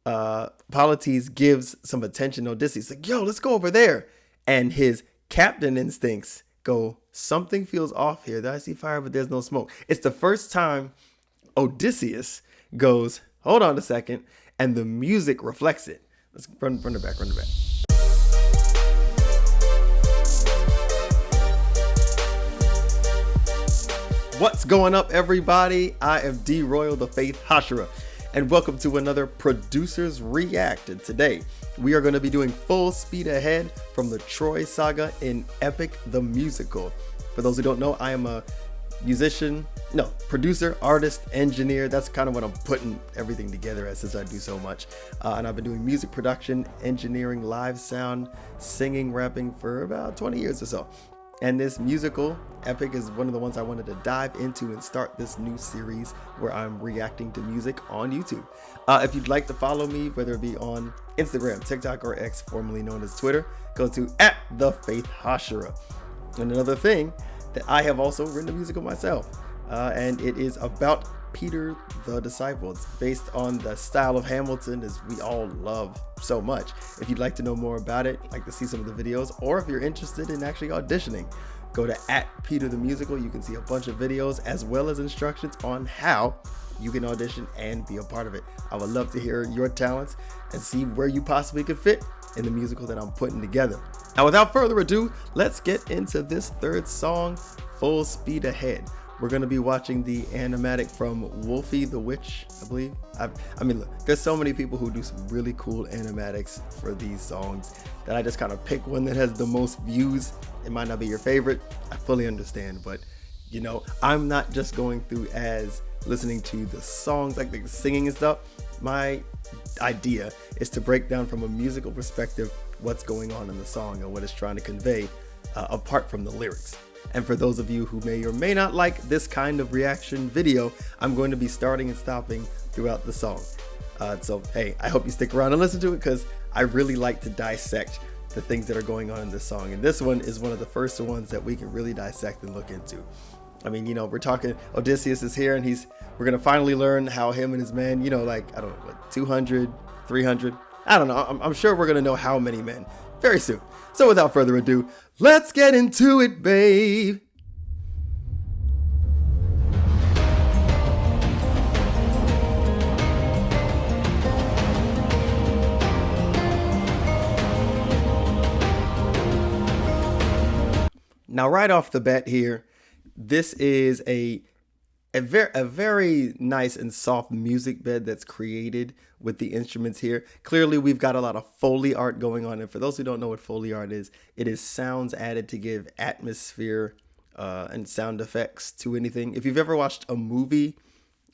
Polites gives some attention to Odysseus. Like, yo, let's go over there. And his captain instincts go, something feels off here. I see fire, but there's no smoke. It's the first time Odysseus goes, hold on a second, and the music reflects it. Let's run it back. What's going up, everybody? I am D Royal, the Faith Hashira, and welcome to another Producers React. And today we are going to be doing Full Speed Ahead from the Troy saga in Epic the Musical. For those who don't know, I am a producer, artist, engineer. That's kind of what I'm putting everything together as, since I do so much. And I've been doing music production, engineering, live sound, singing, rapping for about 20 years or so. And this musical, Epic, is one of the ones I wanted to dive into and start this new series where I'm reacting to music on YouTube. If you'd like to follow me, whether it be on Instagram, TikTok, or X, formerly known as Twitter, go to @TheFaithHashira. And another thing, that I have also written a musical myself, and it is about Peter the Disciple. It's based on the style of Hamilton, as we all love so much. If you'd like to know more about it, like to see some of the videos, or if you're interested in actually auditioning, go to @PeterTheMusical. You can see a bunch of videos as well as instructions on how you can audition and be a part of it. I would love to hear your talents and see where you possibly could fit in the musical that I'm putting together. Now, without further ado, let's get into this third song, Full Speed Ahead. We're going to be watching the animatic from WolfyTheWitch, I believe. I mean, look, there's so many people who do some really cool animatics for these songs that I just kind of pick one that has the most views. It might not be your favorite. I fully understand, but you know, I'm not just going through as listening to the songs, like the singing and stuff. My idea is to break down from a musical perspective what's going on in the song and what it's trying to convey, apart from the lyrics. And for those of you who may or may not like this kind of reaction video, I'm going to be starting and stopping throughout the song. So hey, I hope you stick around and listen to it, because I really like to dissect the things that are going on in this song. And this one is one of the first ones that we can really dissect and look into. I mean, you know, we're talking, Odysseus is here, and we're going to finally learn how him and his men, you know, like, I don't know, what, 200, 300, I don't know. I'm sure we're going to know how many men very soon. So without further ado, let's get into it, babe. Now, right off the bat here, this is a very nice and soft music bed that's created with the instruments here. Clearly, we've got a lot of Foley art going on. And for those who don't know what Foley art is, it is sounds added to give atmosphere and sound effects to anything. If you've ever watched a movie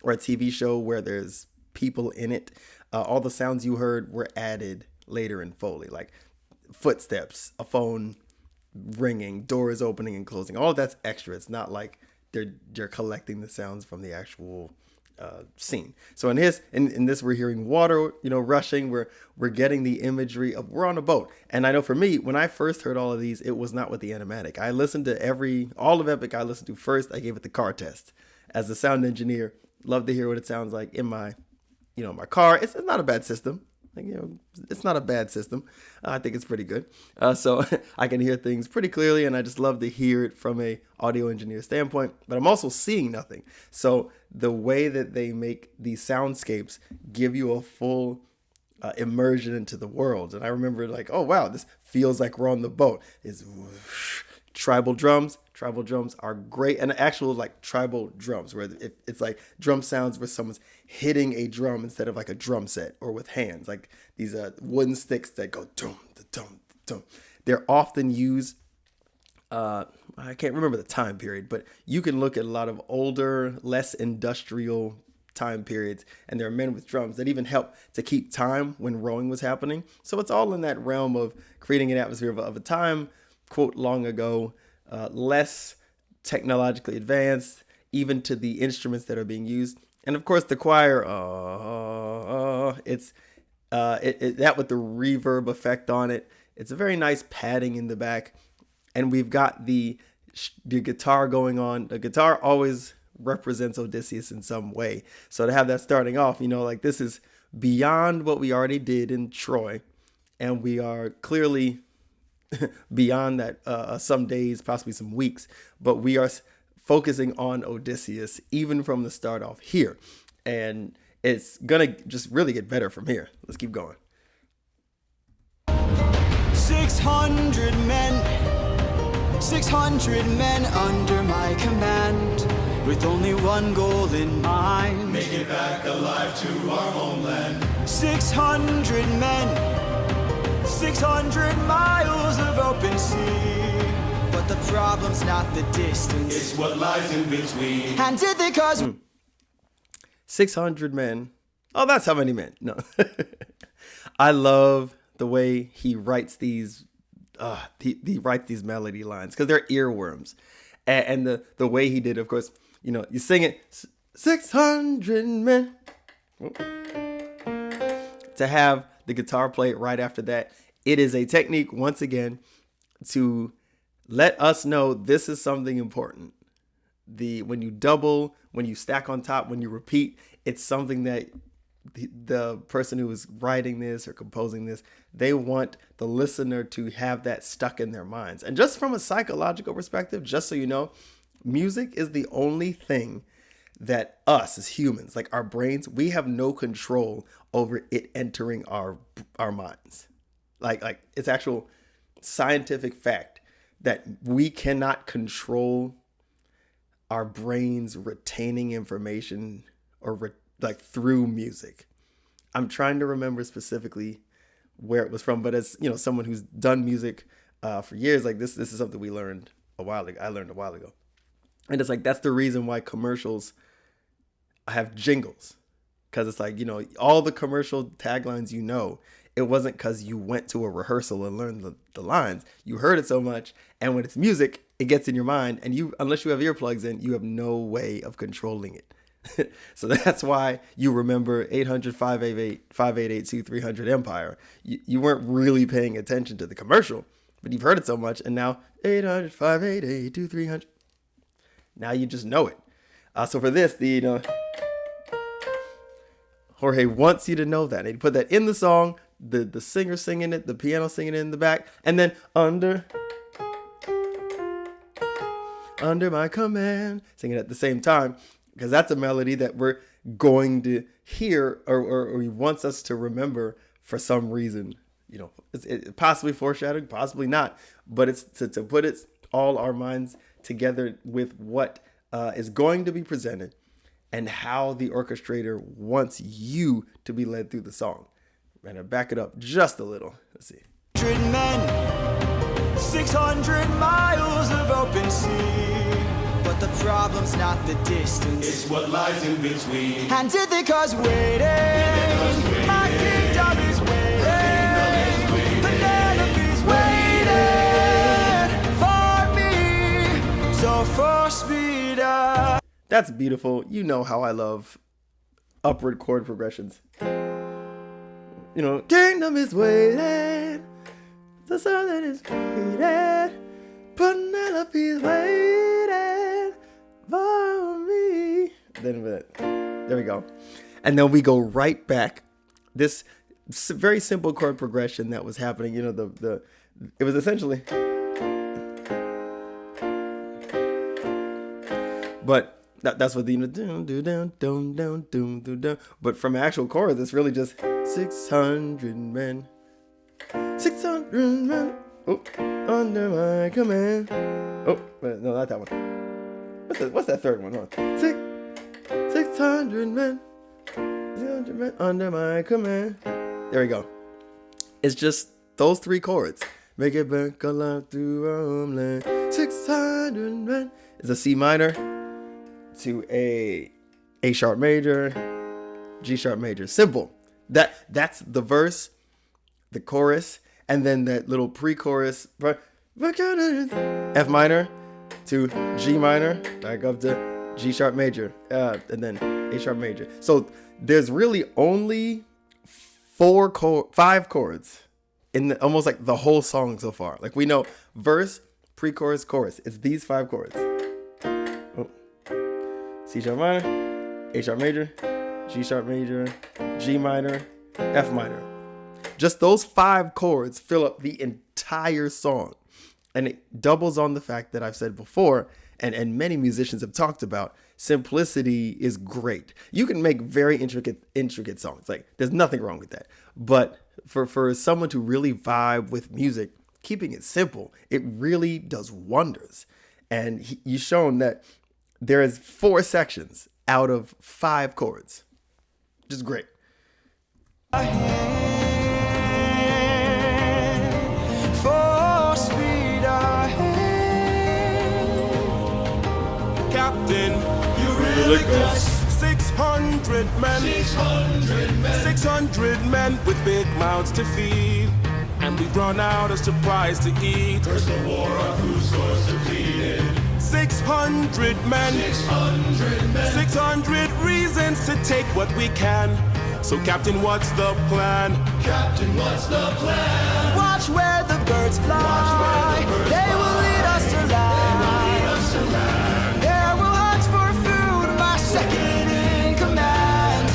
or a TV show where there's people in it, all the sounds you heard were added later in Foley, like footsteps, a phone ringing, doors opening and closing. All of that's extra. It's not like they're collecting the sounds from the actual scene. So in this we're hearing water, you know, rushing. We're getting the imagery of we're on a boat. And I know for me, when I first heard all of these, it was not with the animatic. I listened to all of Epic I listened to first. I gave it the car test. As a sound engineer, love to hear what it sounds like in my car. It's not a bad system. Like, you know, it's not a bad system. I think it's pretty good. So I can hear things pretty clearly, and I just love to hear it from a audio engineer standpoint, but I'm also seeing nothing. So the way that they make these soundscapes give you a full immersion into the world. And I remember like, oh wow, this feels like we're on the boat. It's tribal drums. Tribal drums are great, and actual like tribal drums where it's like drum sounds where someone's hitting a drum instead of like a drum set or with hands, like these wooden sticks that go dum dum dum. They're often used. I can't remember the time period, but you can look at a lot of older, less industrial time periods, and there are men with drums that even help to keep time when rowing was happening. So it's all in that realm of creating an atmosphere of a time, quote, long ago. Less technologically advanced, even to the instruments that are being used. And of course the choir, it's that with the reverb effect on it. It's a very nice padding in the back. And we've got the guitar going on. The guitar always represents Odysseus in some way. So to have that starting off, you know, like this is beyond what we already did in Troy, and we are clearly beyond that, some days, possibly some weeks, but we are focusing on Odysseus even from the start off here, and it's gonna just really get better from here. Let's keep going. 600 men, 600 men under my command, with only one goal in mind: make it back alive to our homeland. 600 men, 600 miles of open sea. But the problem's not the distance, it's what lies in between. And did they cause 600 men. Oh, that's how many men. No. I love the way he writes these he writes these melody lines, because they're earworms. And the way he did, of course, you know, you sing it 600 men. To have the guitar play it right after that, it is a technique, once again, to let us know this is something important. When you double, when you stack on top, when you repeat, it's something that the person who is writing this or composing this, they want the listener to have that stuck in their minds. And just from a psychological perspective, just so you know, music is the only thing that us as humans, like our brains, we have no control over it entering our minds. Like it's actual scientific fact that we cannot control our brains retaining information or like through music. I'm trying to remember specifically where it was from, but as you know, someone who's done music for years, like this is something we learned a while ago. I learned a while ago, and it's like that's the reason why commercials have jingles, because it's like, you know, all the commercial taglines, you know, it wasn't because you went to a rehearsal and learned the lines. You heard it so much, and when it's music, it gets in your mind, and you, unless you have earplugs in, you have no way of controlling it. So that's why you remember 800-588-2300 Empire. You weren't really paying attention to the commercial, but you've heard it so much, and now 800-588-2300. Now you just know it. So for this, Jorge wants you to know that. And he put that in the song, the singer singing it, the piano singing it in the back, and then under my command, singing it at the same time, because that's a melody that we're going to hear or he wants us to remember for some reason. You know, it's possibly foreshadowing, possibly not, but it's to put all our minds together with what is going to be presented and how the orchestrator wants you to be led through the song. I'm gonna back it up just a little. Let's see. 600 men, 600 miles of open sea. But the problem's not the distance, it's what lies in between. And did they cause waiting? My kingdom is waiting. Penelope's waiting for me. So force me to. That's beautiful. You know how I love upward chord progressions. You know, kingdom is waiting. The sun that is waiting. Penelope's waiting for me. Then there we go. And then we go right back. This very simple chord progression that was happening, you know, it was essentially, but that's what the, you know, but from actual chorus, it's really just 600 men, 600 men, oh, under my command. Oh, wait, no, not that one. What's that third one? Hold on. 600 men, 600 men under my command. There we go. It's just those three chords. Make it back alive to our homeland. 600 men is a C minor to a sharp major, G sharp major. Simple. That's the verse, the chorus, and then that little pre-chorus, F minor to G minor, back up to G sharp major, and then A sharp major. So there's really only 5 chords in almost like the whole song so far. Like we know verse, pre-chorus, chorus. It's these 5 chords. C sharp minor, A sharp major, G sharp major, G minor, F minor. Just those 5 chords fill up the entire song. And it doubles on the fact that I've said before, and many musicians have talked about, simplicity is great. You can make very intricate songs. Like, there's nothing wrong with that. But for someone to really vibe with music, keeping it simple, it really does wonders. And you've shown that there is 4 sections out of 5 chords. Just great. Captain, you really got 600 men. 600 men with big mouths to feed. And we've run out of supplies to eat. First the war, our food stores depleted. 600 men. 600 reasons to take what we can. So Captain, what's the plan? Captain, what's the plan? Watch where the birds fly. They will lead us to land. There will hunt for food, my second in command.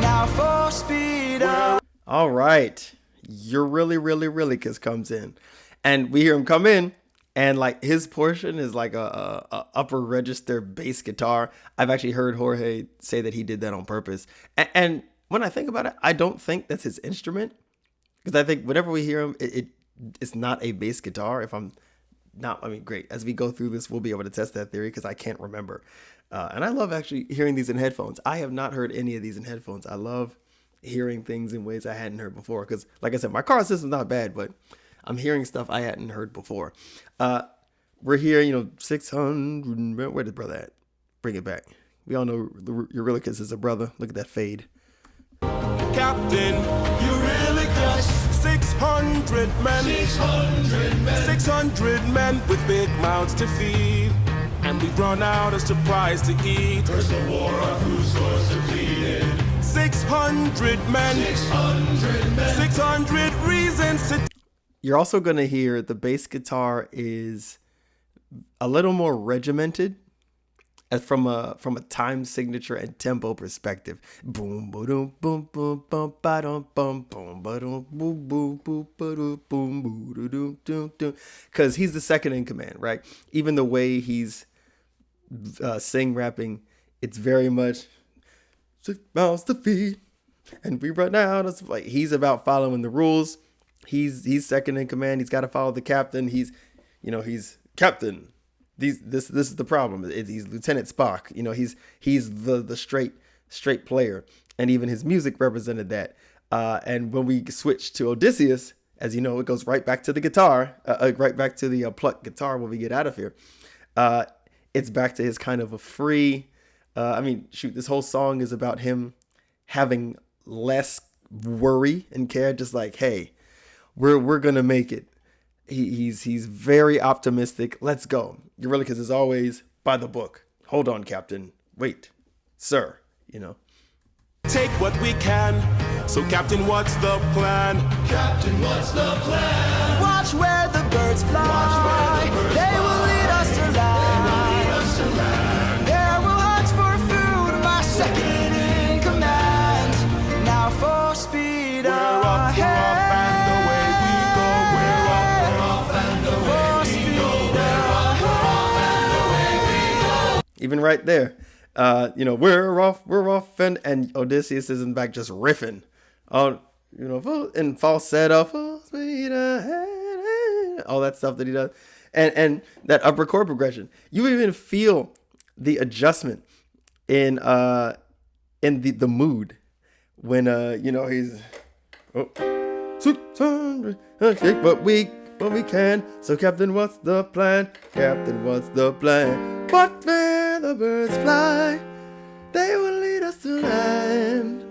Now for speed. All right. You're really comes in. And we hear him come in, and like his portion is like a upper register bass guitar. I've actually heard Jorge say that he did that on purpose. And when I think about it, I don't think that's his instrument, because I think whenever we hear him, it's not a bass guitar. If I'm not, I mean, great. As we go through this, we'll be able to test that theory, because I can't remember. And I love actually hearing these in headphones. I have not heard any of these in headphones. I love hearing things in ways I hadn't heard before, because like I said, my car system's not bad, but I'm hearing stuff I hadn't heard before. We're here, 600. Where did brother at? Bring it back. We all know Eurylochus is a brother. Look at that fade. Captain, you really got 600 men. 600 men with big mouths to feed. And we've run out of supplies to eat. First the war, our food stores depleted. 600 men. 600 reasons to. You're also going to hear the bass guitar is a little more regimented, as from a time signature and tempo perspective. Boom boom boom boom boom ba dum boom boom ba dum boom boom boom ba dum boom boom boom boom. Because he's the second in command, right? Even the way he's sing rapping, it's very much 6 miles to feed, and we run out. It's like he's about following the rules. He's second in command. He's got to follow the captain. He's captain. This is the problem. He's Lieutenant Spock. He's the straight player, and even his music represented that. And when we switch to Odysseus, as you know, it goes right back to the guitar, right back to the plucked guitar when we get out of here. It's back to his kind of a free. This whole song is about him having less worry and care. Just like, hey, we're gonna make it. He's very optimistic. Let's go. Eurylochus is always by the book. Hold on, Captain. Wait, sir. Take what we can. So Captain, what's the plan? Captain, what's the plan? Watch where the birds fly. They will lead us to land. There will hunt for food, my second in command. Now for speed ahead. Even right there, we're off, and Odysseus is in back just riffing, in falsetto, full speed ahead, all that stuff that he does, and that upper chord progression. You even feel the adjustment in the mood when he's 600, but we can. So Captain, what's the plan? Captain, what's the plan? But where the birds fly, they will lead us to land.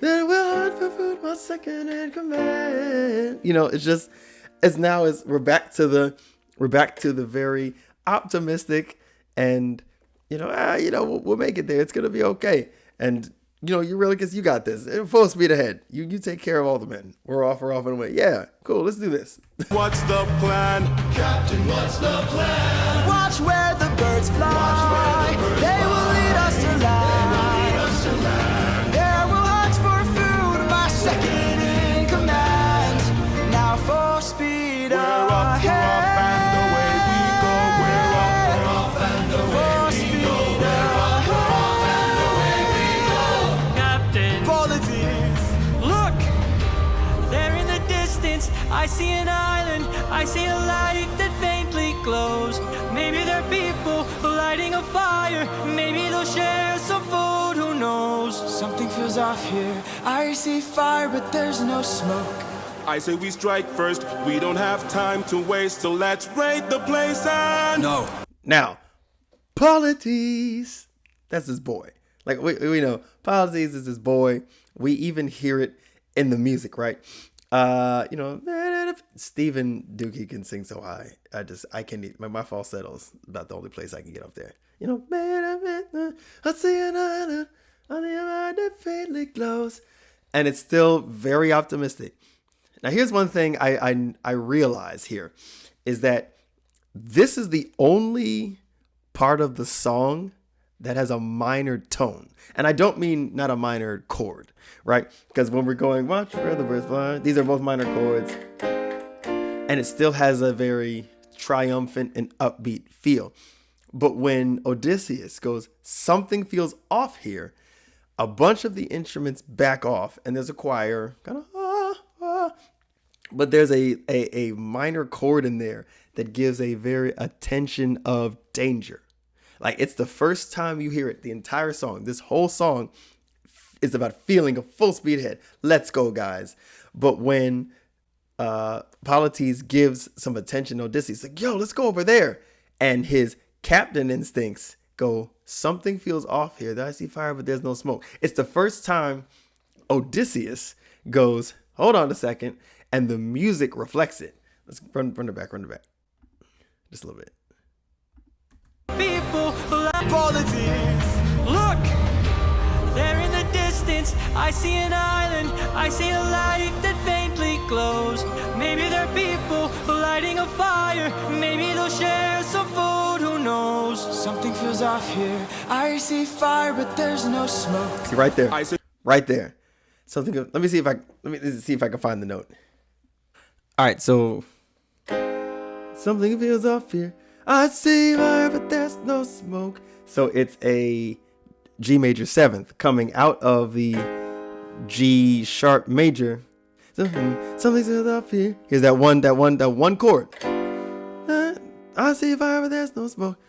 Then we'll hunt for food, my second in command. We're back to the very optimistic, and we'll make it there. It's gonna be okay. And Eurylochus, you got this. Full speed ahead. You take care of all the men. We're off and away. Yeah, cool. Let's do this. What's the plan? Captain, what's the plan? Watch where the birds fly. They will lead us to land. see an island, I see a light that faintly glows. Maybe they're people lighting a fire. Maybe they'll share some food, who knows? Something feels off here. I see fire, but there's no smoke. I say we strike first, we don't have time to waste, so let's raid the place and... No. Now, Polities, that's his boy. Like, we know Polities is his boy. We even hear it in the music, right? You know, Stephen Dookie can sing so high. I can't even, my falsetto's about the only place I can get up there. You know, I see an island on the other that faintly glows. And it's still very optimistic. Now, here's one thing I realize here is that this is the only part of the song that has a minor tone. And I don't mean not a minor chord, right? Because when we're going, watch where the birds fly, these are both minor chords. And it still has a very triumphant and upbeat feel. But when Odysseus goes, something feels off here, a bunch of the instruments back off and there's a choir kind of, but there's a minor chord in there that gives a tension of danger. Like, it's the first time you hear it, the entire song. This whole song is about feeling a full speed ahead. Let's go, guys. But when Polities gives some attention to Odysseus, like, yo, let's go over there. And his captain instincts go, something feels off here. I see fire, but there's no smoke. It's the first time Odysseus goes, hold on a second. And the music reflects it. Let's run it back. Just a little bit. People like Polities. Look, there in the distance, I see an island. I see a light that faintly glows. Maybe they're people lighting a fire. Maybe they'll share some food, who knows? Something feels off here. I see fire, but there's no smoke. See, right there. Right there. Something. Let me see if I can find the note. All right, so something feels off here. I see fire, but there's no smoke. So it's a G major 7th coming out of the G sharp major. Something feels off here. Here's that one chord. I see fire, but there's no smoke.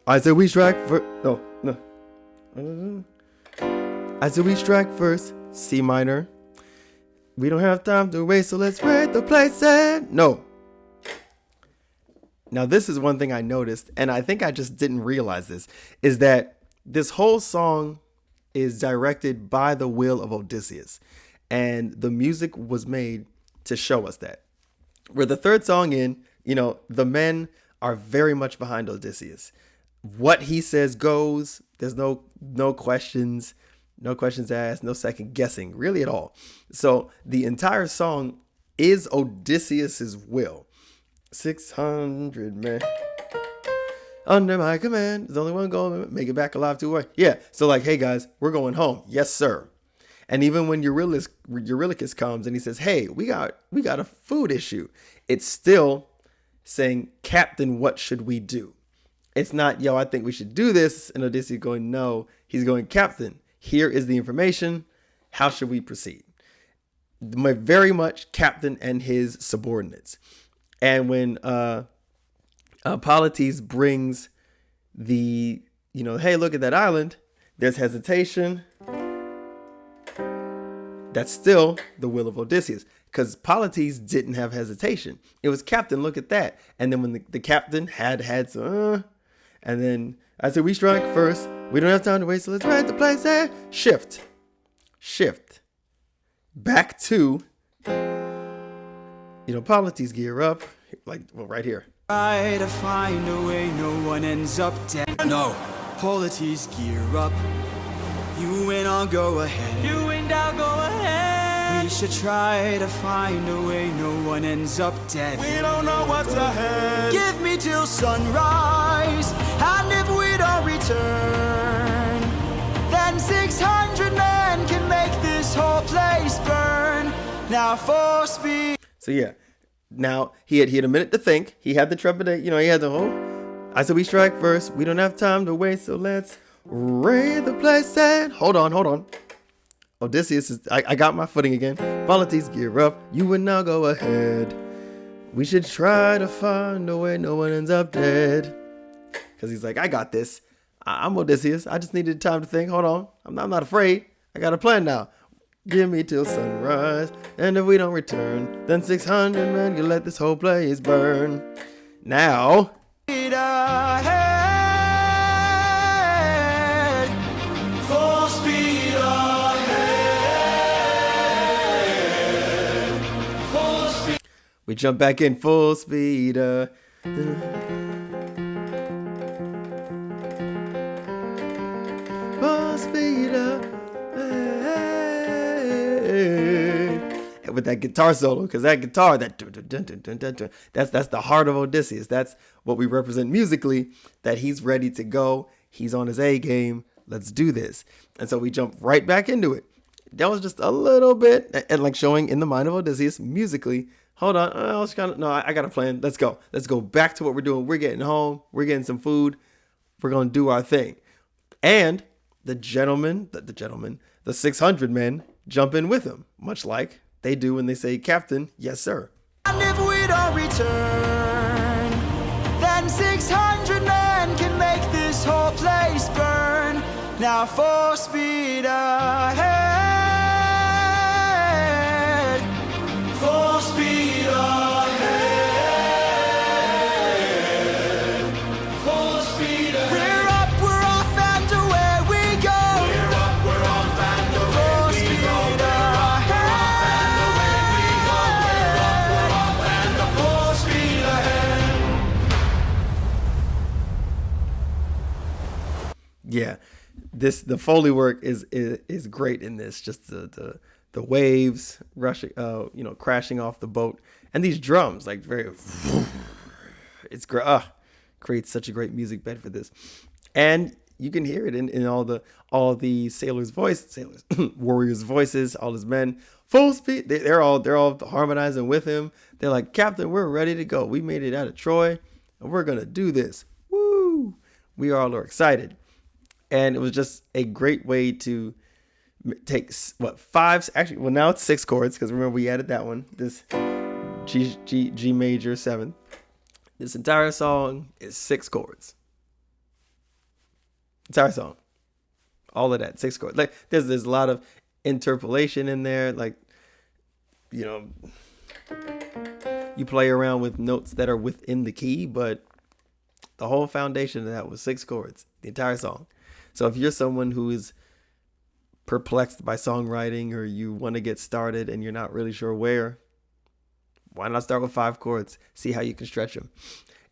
I said we strike first. No. I said we strike first. C minor. We don't have time to waste, so let's raid the place and... No. Now, this is one thing I noticed, and I think I just didn't realize this, is that this whole song is directed by the will of Odysseus. And the music was made to show us that. We're the third song in, you know, the men are very much behind Odysseus. What he says goes. There's no questions. No questions asked, no second guessing, really at all. So the entire song is Odysseus's will. 600 men under my command. There's only one goal, make it back alive to work. Yeah, so like, hey guys, we're going home. Yes, sir. And even when Eurylochus comes and he says, hey, we got a food issue, it's still saying, Captain, what should we do? It's not, yo, I think we should do this. And Odysseus going, no. He's going, Captain, here is the information. How should we proceed? Very much captain and his subordinates. And when Polities brings the, you know, hey, look at that island, there's hesitation. That's still the will of Odysseus, because Polities didn't have hesitation. It was, Captain, look at that. And then when the captain had some, and then I said, we strike first. We don't have time to waste, so let's raid the place and shift. Back to, you know, Polities gear up, like, well, right here. Try to find a way, no one ends up dead. No. Polities gear up. You and I'll go ahead. We should try to find a way, no one ends up dead. We don't know what's ahead. Give me till sunrise, and if we don't return, then 600 men can make this whole place burn. Now for speed. So yeah, now he had a minute to think. He had the trepidation, you know, he had the whole. I said we strike first. We don't have time to waste, so let's raid the place and hold on. Odysseus is, I got my footing again. Polities gear up. You and now go ahead. We should try to find a way no one ends up dead. Because he's like, I got this. I'm Odysseus. I just needed time to think. Hold on. I'm not afraid. I got a plan now. Give me till sunrise. And if we don't return, then 600 men can let this whole place burn. Now. Speed ahead. Full speed ahead. Full speed. We jump back in full speed. Full speed and with that guitar solo, because that guitar, that's the heart of Odysseus. That's what we represent musically, that he's ready to go. He's on his A game. Let's do this. And so we jump right back into it. That was just a little bit, and like showing in the mind of Odysseus musically. Hold on, I got a plan. Let's go. Let's go back to what we're doing. We're getting home. We're getting some food. We're going to do our thing. And the 600 men jump in with him, much like they do when they say, Captain, yes, sir. And if we don't return, then 600 men can make this whole place burn. Now full speed ahead. Full speed ahead. Full speed ahead. We're up, we're off, and away we go. We're up, we're off, and away Full we speed go. We're up, and full speed ahead. Yeah, the Foley work is great in this. Just the waves rushing, crashing off the boat, and these drums, like very, it's great. Creates such a great music bed for this, and you can hear it in all the warriors' voices, all his men, full speed. They're all harmonizing with him. They're like, Captain, we're ready to go. We made it out of Troy, and we're gonna do this. Woo! We all are excited. And it was just a great way to take now it's 6 chords, because remember we added that one, this G major 7. This entire song is 6 chords. Entire song, all of that 6 chords. Like there's a lot of interpolation in there, like you play around with notes that are within the key, but the whole foundation of that was 6 chords, the entire song. So if you're someone who is perplexed by songwriting, or you want to get started and you're not really sure where, why not start with 5 chords? See how you can stretch them.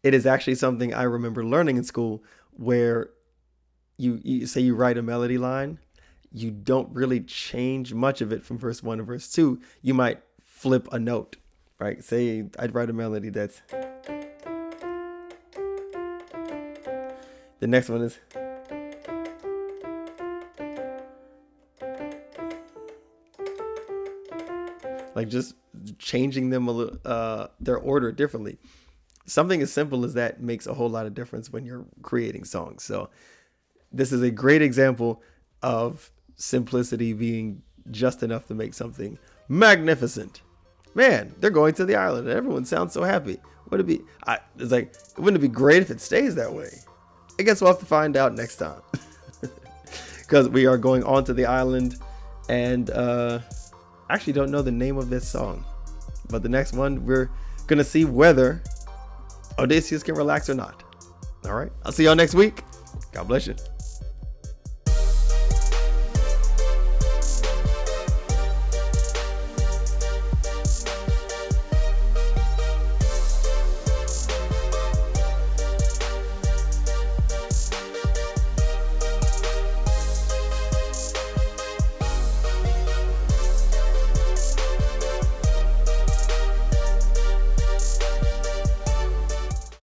It is actually something I remember learning in school, where you say you write a melody line, you don't really change much of it from verse 1 to verse 2. You might flip a note, right? Say I'd write a melody that's, the next one is, like just changing them a little, their order differently. Something as simple as that makes a whole lot of difference when you're creating songs. So this is a great example of simplicity being just enough to make something magnificent. Man, they're going to the island and everyone sounds so happy. Wouldn't it be great if it stays that way? I guess we'll have to find out next time. Because we are going on to the island, and actually don't know the name of this song, but the next one we're gonna see whether Odysseus can relax or not. All right, I'll see y'all next week. God bless you.